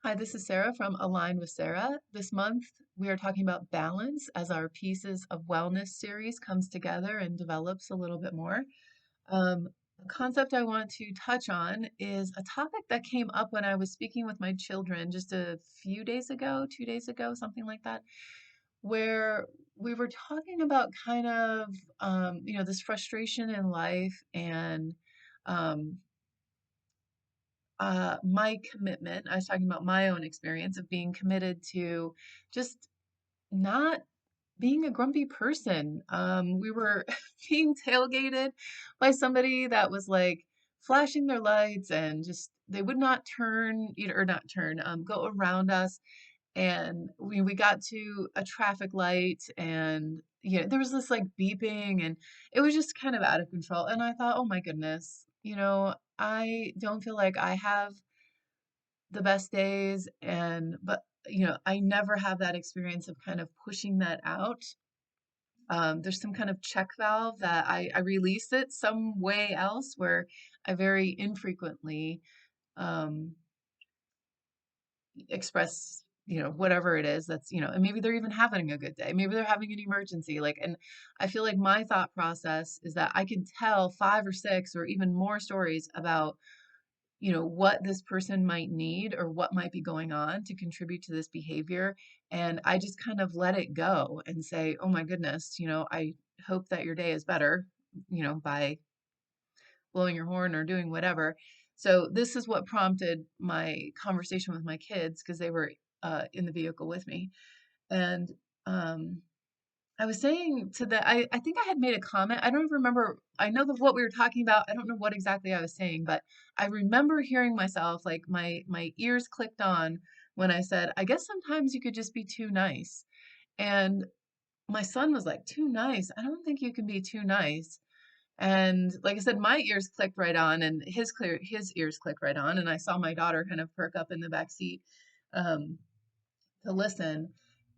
Hi, this is Sarah from Align with Sarah. This month, we are talking about balance as our Pieces of Wellness series comes together and develops a little bit more. A concept I want to touch on is a topic that came up when I was speaking with my children just a few days ago, 2 days ago, something like that, where we were talking about kind of, this frustration in life and um, my commitment. I was talking about my own experience of being committed to just not being a grumpy person. We were being tailgated by somebody that was like flashing their lights and just they would not turn, or not turn, go around us. And we got to a traffic light and there was this like beeping and it was just kind of out of control. And I thought, oh my goodness, I don't feel like I have the best days but I never have that experience of kind of pushing that out. There's some kind of check valve that I release it some way else where I very infrequently um, express whatever it is that's and maybe they're even having a good day, maybe they're having an emergency, like, and I feel like my thought process is that I can tell five or six or even more stories about what this person might need or what might be going on to contribute to this behavior. And I just kind of let it go and say, oh my goodness, I hope that your day is better, by blowing your horn or doing whatever. So this is what prompted my conversation with my kids because they were in the vehicle with me. And um, I was saying to I think I had made a comment. I don't remember. I know what we were talking about. I don't know what exactly I was saying, but I remember hearing myself, like my ears clicked on when I said, I guess sometimes you could just be too nice. And my son was like, too nice? I don't think you can be too nice. And like I said, my ears clicked right on and his ears clicked right on. And I saw my daughter kind of perk up in the back seat. Um, to listen.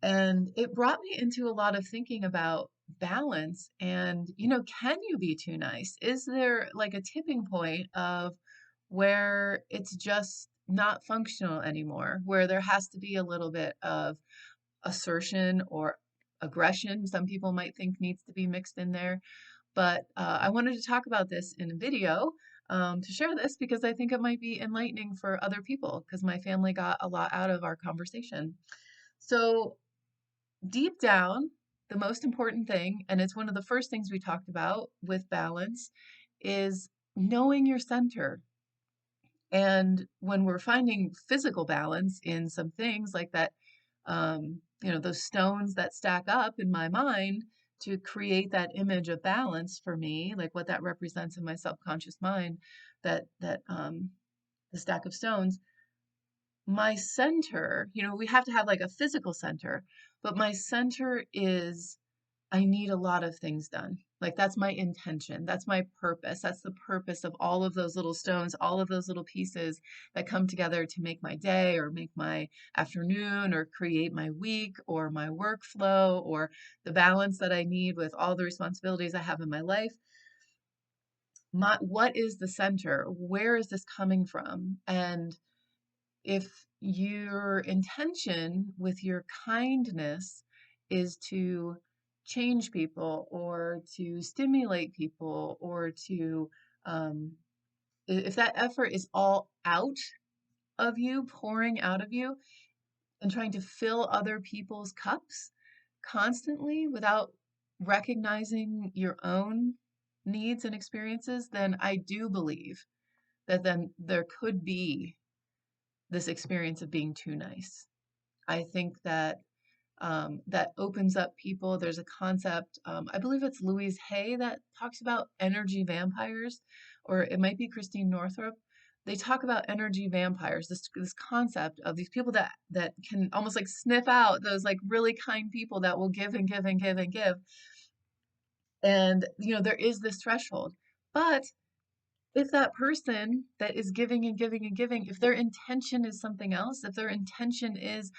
And it brought me into a lot of thinking about balance and, can you be too nice? Is there like a tipping point of where it's just not functional anymore, where there has to be a little bit of assertion or aggression, some people might think needs to be mixed in there. But I wanted to talk about this in a video to share this because I think it might be enlightening for other people because my family got a lot out of our conversation. So, deep down, the most important thing, and it's one of the first things we talked about with balance, is knowing your center. And when we're finding physical balance in some things like that, those stones that stack up in my mind to create that image of balance for me, like what that represents in my subconscious mind, that the stack of stones, my center, we have to have like a physical center, but my center is I need a lot of things done. Like that's my intention. That's my purpose. That's the purpose of all of those little stones, all of those little pieces that come together to make my day or make my afternoon or create my week or my workflow or the balance that I need with all the responsibilities I have in my life. What is the center? Where is this coming from? And if your intention with your kindness is to change people or to stimulate people or to, um, if that effort is all out of you, pouring out of you, and trying to fill other people's cups constantly without recognizing your own needs and experiences, then I do believe that then there could be this experience of being too nice. I think that that opens up people. There's a concept, I believe it's Louise Hay that talks about energy vampires, or it might be Christine Northrup. They talk about energy vampires, this concept of these people that can almost like sniff out those like really kind people that will give and give and give and give. And there is this threshold. But if that person that is giving and giving and giving, if their intention is something else, if their intention is,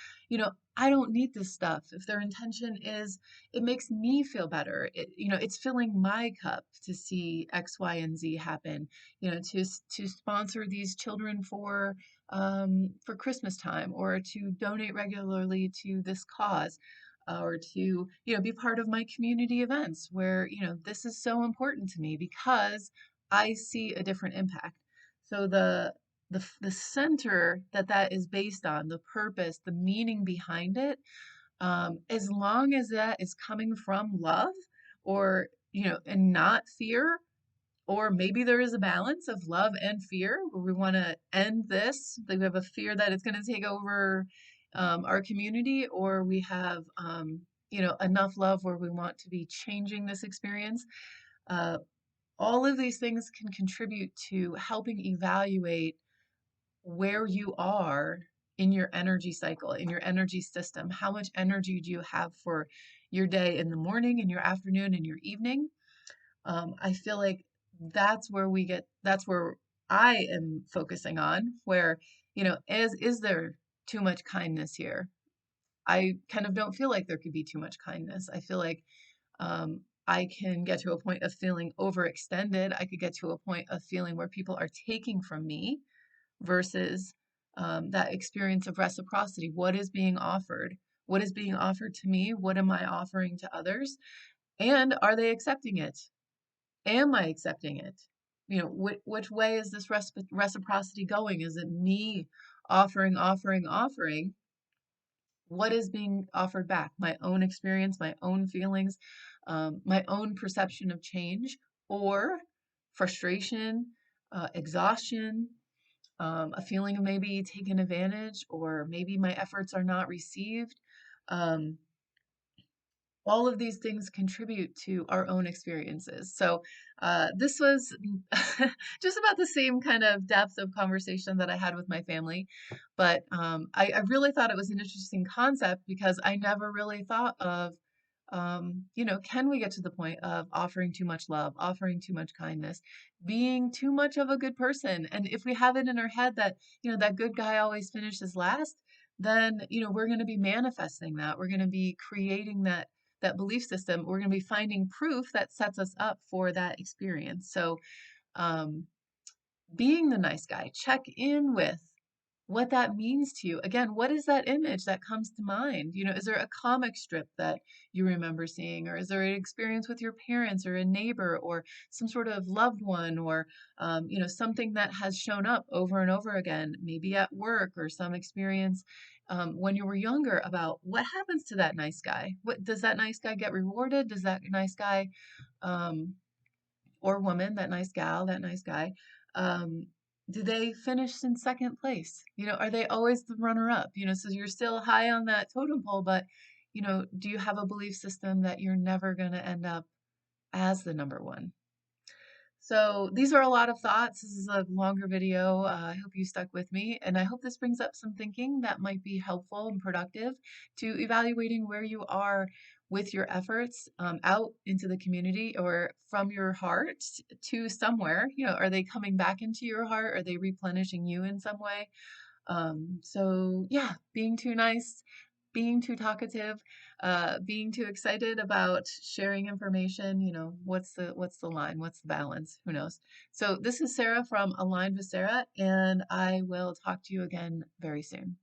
I don't need this stuff, if their intention is, it makes me feel better, it's filling my cup to see X, Y, and Z happen, to sponsor these children for for Christmas time, or to donate regularly to this cause, or to, be part of my community events where, this is so important to me because I see a different impact. So the center that that is based on, the purpose, the meaning behind it, as long as that is coming from love, or, and not fear, or maybe there is a balance of love and fear where we want to end this. Like we have a fear that it's going to take over our community, or we have, enough love where we want to be changing this experience. Uh, all of these things can contribute to helping evaluate where you are in your energy cycle, in your energy system. How much energy do you have for your day in the morning, in your afternoon, in your evening? I feel like that's where I am focusing on, where, is there too much kindness here? I kind of don't feel like there could be too much kindness. I feel like I can get to a point of feeling overextended. I could get to a point of feeling where people are taking from me versus that experience of reciprocity. What is being offered? What is being offered to me? What am I offering to others? And are they accepting it? Am I accepting it? Which way is this reciprocity going? Is it me offering, offering, offering? What is being offered back? My own experience, my own feelings, my own perception of change, or frustration, exhaustion, a feeling of maybe taken advantage, or maybe my efforts are not received. Um, all of these things contribute to our own experiences. So, this was just about the same kind of depth of conversation that I had with my family. But I really thought it was an interesting concept because I never really thought of, can we get to the point of offering too much love, offering too much kindness, being too much of a good person? And if we have it in our head that, that good guy always finishes last, then, we're going to be manifesting that. We're going to be creating that belief system. We're going to be finding proof that sets us up for that experience. So, um, being the nice guy, check in with what that means to you. Again, what is that image that comes to mind? Is there a comic strip that you remember seeing, or is there an experience with your parents or a neighbor or some sort of loved one, or something that has shown up over and over again, maybe at work, or some experience when you were younger, about what happens to that nice guy? What does that nice guy get rewarded? Does that nice guy um, or woman, that nice gal, that nice guy, um, do they finish in second place? Are they always the runner up? So you're still high on that totem pole, but, do you have a belief system that you're never going to end up as the number one? So these are a lot of thoughts. This is a longer video. I hope you stuck with me, and I hope this brings up some thinking that might be helpful and productive to evaluating where you are with your efforts out into the community, or from your heart to somewhere. Are they coming back into your heart? Are they replenishing you in some way? So yeah, being too nice, being too talkative, being too excited about sharing information, what's the line? What's the balance? Who knows? So this is Sarah from Aligned with Sarah, and I will talk to you again very soon.